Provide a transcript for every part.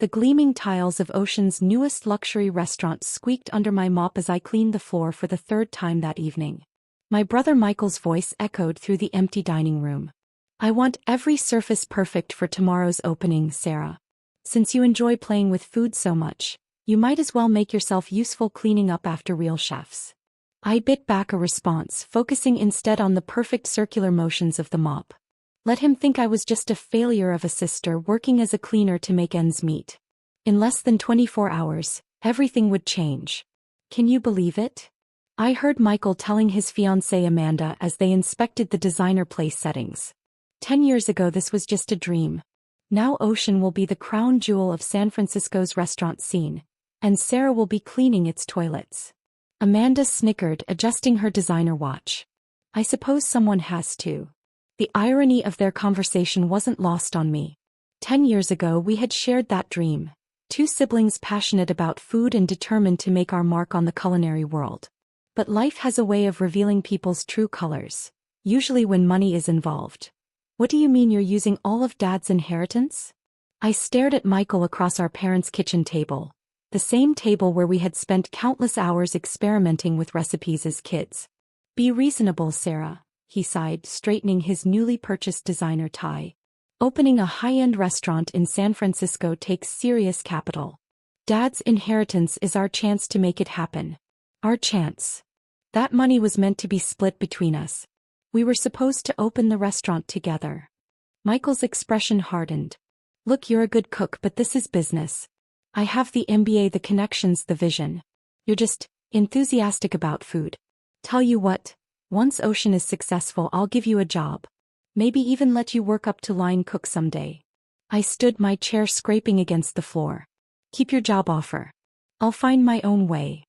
The gleaming tiles of Ocean's newest luxury restaurant squeaked under my mop as I cleaned the floor for the third time that evening. My brother Michael's voice echoed through the empty dining room. "I want every surface perfect for tomorrow's opening, Sarah. Since you enjoy playing with food so much, you might as well make yourself useful cleaning up after real chefs." I bit back a response, focusing instead on the perfect circular motions of the mop. Let him think I was just a failure of a sister working as a cleaner to make ends meet. In less than 24 hours, everything would change. Can you believe it? I heard Michael telling his fiancée Amanda as they inspected the designer place settings. 10 years ago this was just a dream. Now Ocean will be the crown jewel of San Francisco's restaurant scene, and Sarah will be cleaning its toilets. Amanda snickered, adjusting her designer watch. I suppose someone has to. The irony of their conversation wasn't lost on me. 10 years ago we had shared that dream, two siblings passionate about food and determined to make our mark on the culinary world. But life has a way of revealing people's true colors, usually when money is involved. What do you mean you're using all of Dad's inheritance? I stared at Michael across our parents' kitchen table, the same table where we had spent countless hours experimenting with recipes as kids. Be reasonable, Sarah, he sighed, straightening his newly purchased designer tie. Opening a high-end restaurant in San Francisco takes serious capital. Dad's inheritance is our chance to make it happen. Our chance. That money was meant to be split between us. We were supposed to open the restaurant together. Michael's expression hardened. Look, you're a good cook, but this is business. I have the MBA, the connections, the vision. You're just enthusiastic about food. Tell you what, once Ocean is successful, I'll give you a job. Maybe even let you work up to line cook someday. I stood, my chair scraping against the floor. Keep your job offer. I'll find my own way.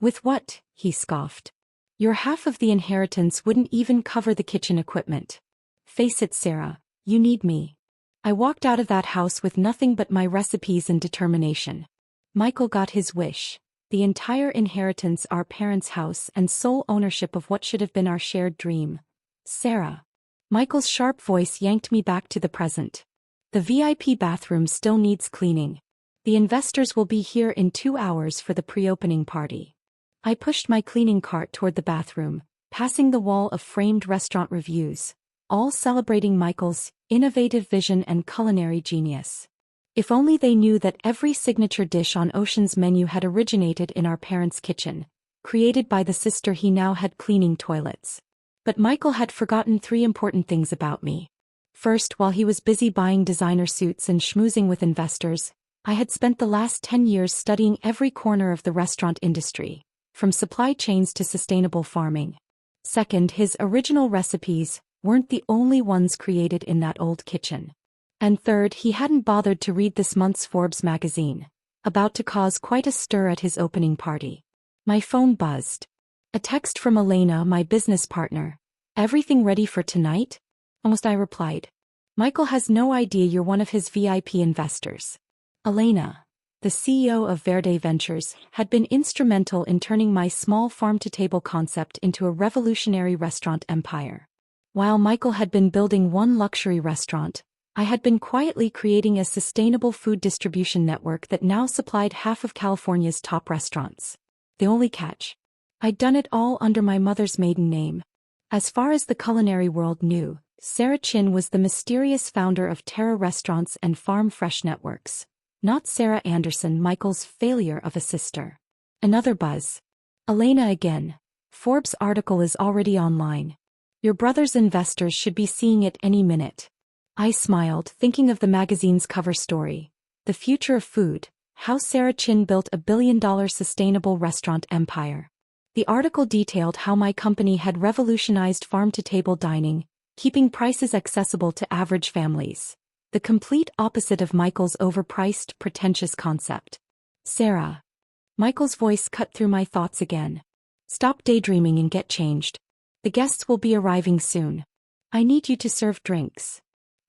With what? He scoffed. Your half of the inheritance wouldn't even cover the kitchen equipment. Face it, Sarah, you need me. I walked out of that house with nothing but my recipes and determination. Michael got his wish. The entire inheritance, our parents' house, and sole ownership of what should have been our shared dream. Sarah. Michael's sharp voice yanked me back to the present. The VIP bathroom still needs cleaning. The investors will be here in 2 hours for the pre-opening party. I pushed my cleaning cart toward the bathroom, passing the wall of framed restaurant reviews, all celebrating Michael's innovative vision and culinary genius. If only they knew that every signature dish on Ocean's menu had originated in our parents' kitchen, created by the sister he now had cleaning toilets. But Michael had forgotten 3 important things about me. First, while he was busy buying designer suits and schmoozing with investors, I had spent the last 10 years studying every corner of the restaurant industry, from supply chains to sustainable farming. Second, his original recipes weren't the only ones created in that old kitchen. And third, he hadn't bothered to read this month's Forbes magazine, about to cause quite a stir at his opening party. My phone buzzed. A text from Elena, my business partner. Everything ready for tonight? Almost, I replied. Michael has no idea you're one of his VIP investors. Elena, the CEO of Verde Ventures, had been instrumental in turning my small farm-to-table concept into a revolutionary restaurant empire. While Michael had been building one luxury restaurant, I had been quietly creating a sustainable food distribution network that now supplied half of California's top restaurants. The only catch? I'd done it all under my mother's maiden name. As far as the culinary world knew, Sarah Chin was the mysterious founder of Terra Restaurants and Farm Fresh Networks, not Sarah Anderson, Michael's failure of a sister. Another buzz. Elena again. Forbes article is already online. Your brother's investors should be seeing it any minute. I smiled, thinking of the magazine's cover story. The future of food, how Sarah Chin built a billion-dollar sustainable restaurant empire. The article detailed how my company had revolutionized farm-to-table dining, keeping prices accessible to average families. The complete opposite of Michael's overpriced, pretentious concept. Sarah. Michael's voice cut through my thoughts again. Stop daydreaming and get changed. The guests will be arriving soon. I need you to serve drinks.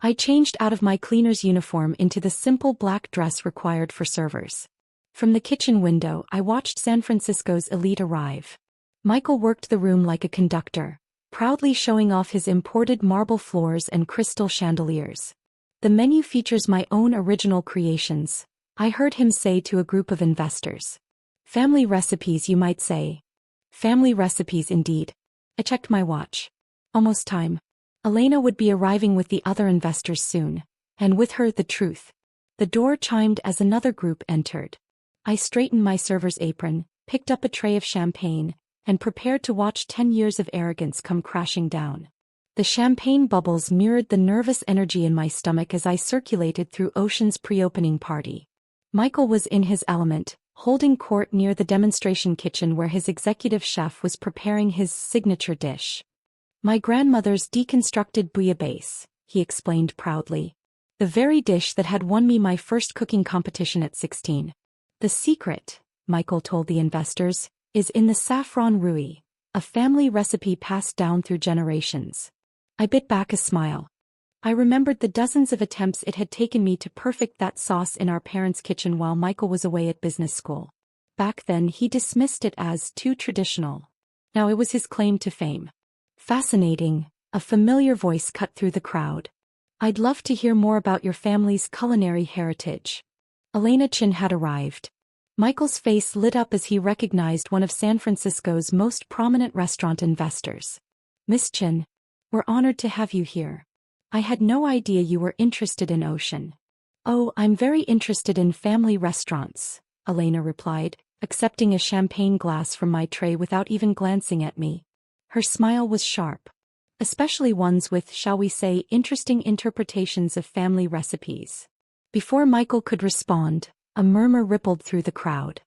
I changed out of my cleaner's uniform into the simple black dress required for servers. From the kitchen window, I watched San Francisco's elite arrive. Michael worked the room like a conductor, proudly showing off his imported marble floors and crystal chandeliers. The menu features my own original creations, I heard him say to a group of investors. Family recipes, you might say. Family recipes indeed. I checked my watch. Almost time. Elena would be arriving with the other investors soon, and with her the truth. The door chimed as another group entered. I straightened my server's apron, picked up a tray of champagne, and prepared to watch 10 years of arrogance come crashing down. The champagne bubbles mirrored the nervous energy in my stomach as I circulated through Ocean's pre-opening party. Michael was in his element, holding court near the demonstration kitchen where his executive chef was preparing his signature dish. My grandmother's deconstructed bouillabaisse, he explained proudly. The very dish that had won me my first cooking competition at 16. The secret, Michael told the investors, is in the saffron rouille, a family recipe passed down through generations. I bit back a smile. I remembered the dozens of attempts it had taken me to perfect that sauce in our parents' kitchen while Michael was away at business school. Back then he dismissed it as too traditional. Now it was his claim to fame. Fascinating, a familiar voice cut through the crowd. I'd love to hear more about your family's culinary heritage. Elena Chin had arrived. Michael's face lit up as he recognized one of San Francisco's most prominent restaurant investors. Miss Chin, we're honored to have you here. I had no idea you were interested in Ocean. Oh, I'm very interested in family restaurants, Elena replied, accepting a champagne glass from my tray without even glancing at me. Her smile was sharp. Especially ones with, shall we say, interesting interpretations of family recipes. Before Michael could respond, a murmur rippled through the crowd.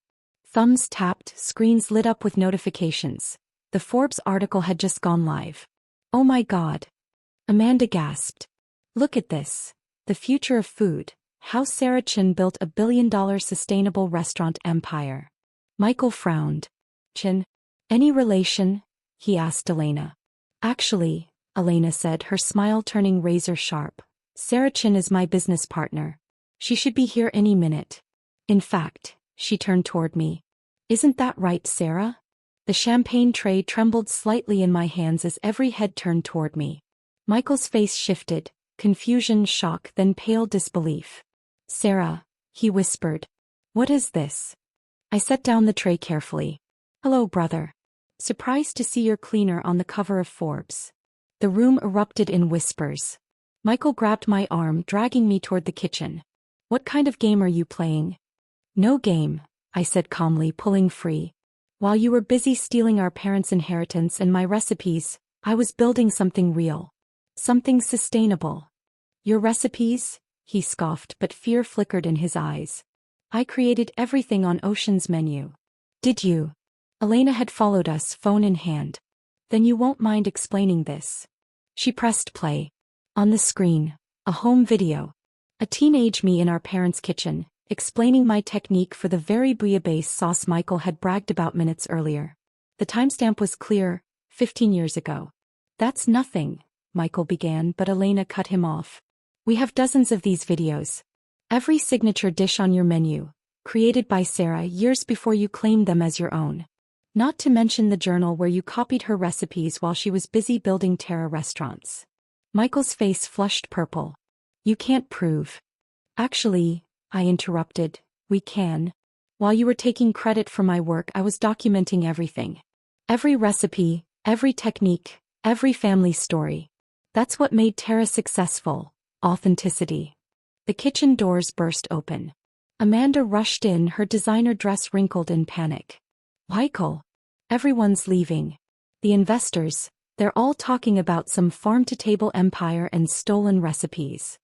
Thumbs tapped, screens lit up with notifications. The Forbes article had just gone live. Oh my God. Amanda gasped. Look at this. The future of food. How Sarah Chin built a billion-dollar sustainable restaurant empire. Michael frowned. Chin? Any relation? He asked Elena. Actually, Elena said, her smile turning razor sharp. Sarah Chin is my business partner. She should be here any minute. In fact, she turned toward me. Isn't that right, Sarah? The champagne tray trembled slightly in my hands as every head turned toward me. Michael's face shifted, confusion, shock, then pale disbelief. Sarah, he whispered. What is this? I set down the tray carefully. Hello, brother. Surprised to see your cleaner on the cover of Forbes. The room erupted in whispers. Michael grabbed my arm, dragging me toward the kitchen. What kind of game are you playing? No game, I said calmly, pulling free. While you were busy stealing our parents' inheritance and my recipes, I was building something real. Something sustainable. Your recipes? He scoffed, but fear flickered in his eyes. I created everything on Ocean's menu. Did you? Elena had followed us, phone in hand. Then you won't mind explaining this. She pressed play. On the screen, a home video. A teenage me in our parents' kitchen, explaining my technique for the very bouillabaisse sauce Michael had bragged about minutes earlier. The timestamp was clear, 15 years ago. That's nothing, Michael began, but Elena cut him off. We have dozens of these videos. Every signature dish on your menu, created by Sarah years before you claimed them as your own. Not to mention the journal where you copied her recipes while she was busy building Terra restaurants. Michael's face flushed purple. You can't prove. Actually, I interrupted, we can. While you were taking credit for my work, I was documenting everything. Every recipe, every technique, every family story. That's what made Terra successful. Authenticity. The kitchen doors burst open. Amanda rushed in, her designer dress wrinkled in panic. Michael. Everyone's leaving. The investors, they're all talking about some farm-to-table empire and stolen recipes.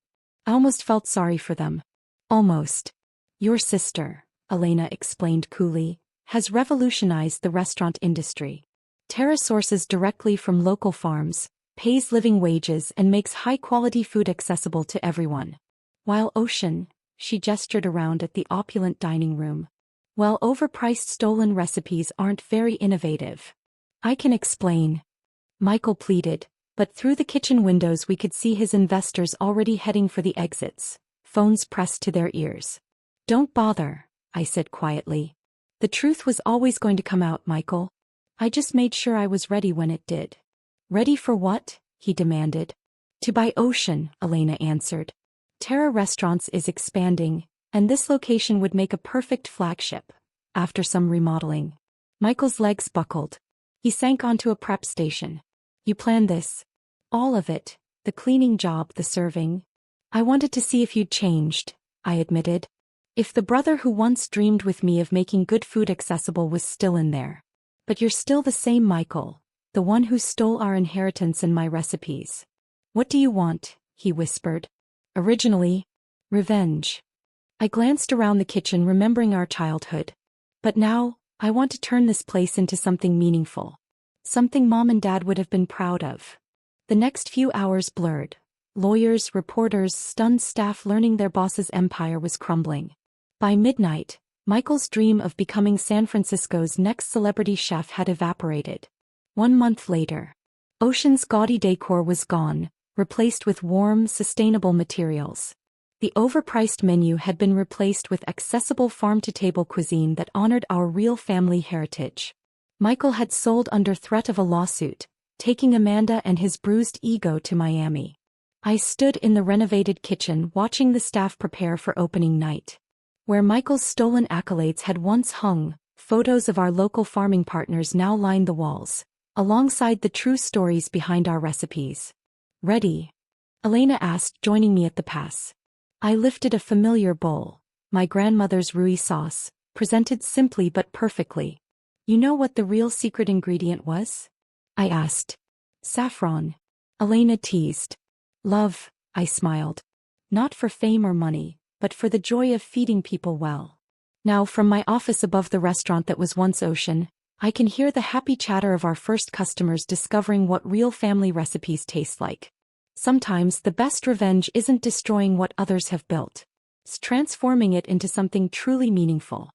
I almost felt sorry for them. Almost. Your sister, Elena explained coolly, has revolutionized the restaurant industry. Terra sources directly from local farms, pays living wages and makes high-quality food accessible to everyone. While Ocean, she gestured around at the opulent dining room. Well, overpriced stolen recipes aren't very innovative. I can explain. Michael pleaded, but through the kitchen windows we could see his investors already heading for the exits, phones pressed to their ears. Don't bother, I said quietly. The truth was always going to come out, Michael. I just made sure I was ready when it did. Ready for what? He demanded. To buy Ocean, Elena answered. Terra Restaurants is expanding, And this location would make a perfect flagship, after some remodeling. Michael's legs buckled. He sank onto a prep station. You planned this? All of it. The cleaning job, the serving. I wanted to see if you'd changed, I admitted. If the brother who once dreamed with me of making good food accessible was still in there. But you're still the same Michael, the one who stole our inheritance and my recipes. What do you want? He whispered. Originally, revenge. I glanced around the kitchen remembering our childhood. But now, I want to turn this place into something meaningful. Something Mom and Dad would have been proud of. The next few hours blurred. Lawyers, reporters, stunned staff learning their boss's empire was crumbling. By midnight, Michael's dream of becoming San Francisco's next celebrity chef had evaporated. 1 month later, Ocean's gaudy decor was gone, replaced with warm, sustainable materials. The overpriced menu had been replaced with accessible farm-to-table cuisine that honored our real family heritage. Michael had sold under threat of a lawsuit, taking Amanda and his bruised ego to Miami. I stood in the renovated kitchen watching the staff prepare for opening night. Where Michael's stolen accolades had once hung, photos of our local farming partners now lined the walls, alongside the true stories behind our recipes. Ready? Elena asked, joining me at the pass. I lifted a familiar bowl, my grandmother's Rui sauce, presented simply but perfectly. You know what the real secret ingredient was? I asked. Saffron. Elena teased. Love, I smiled. Not for fame or money, but for the joy of feeding people well. Now from my office above the restaurant that was once Ocean, I can hear the happy chatter of our first customers discovering what real family recipes taste like. Sometimes the best revenge isn't destroying what others have built. It's transforming it into something truly meaningful.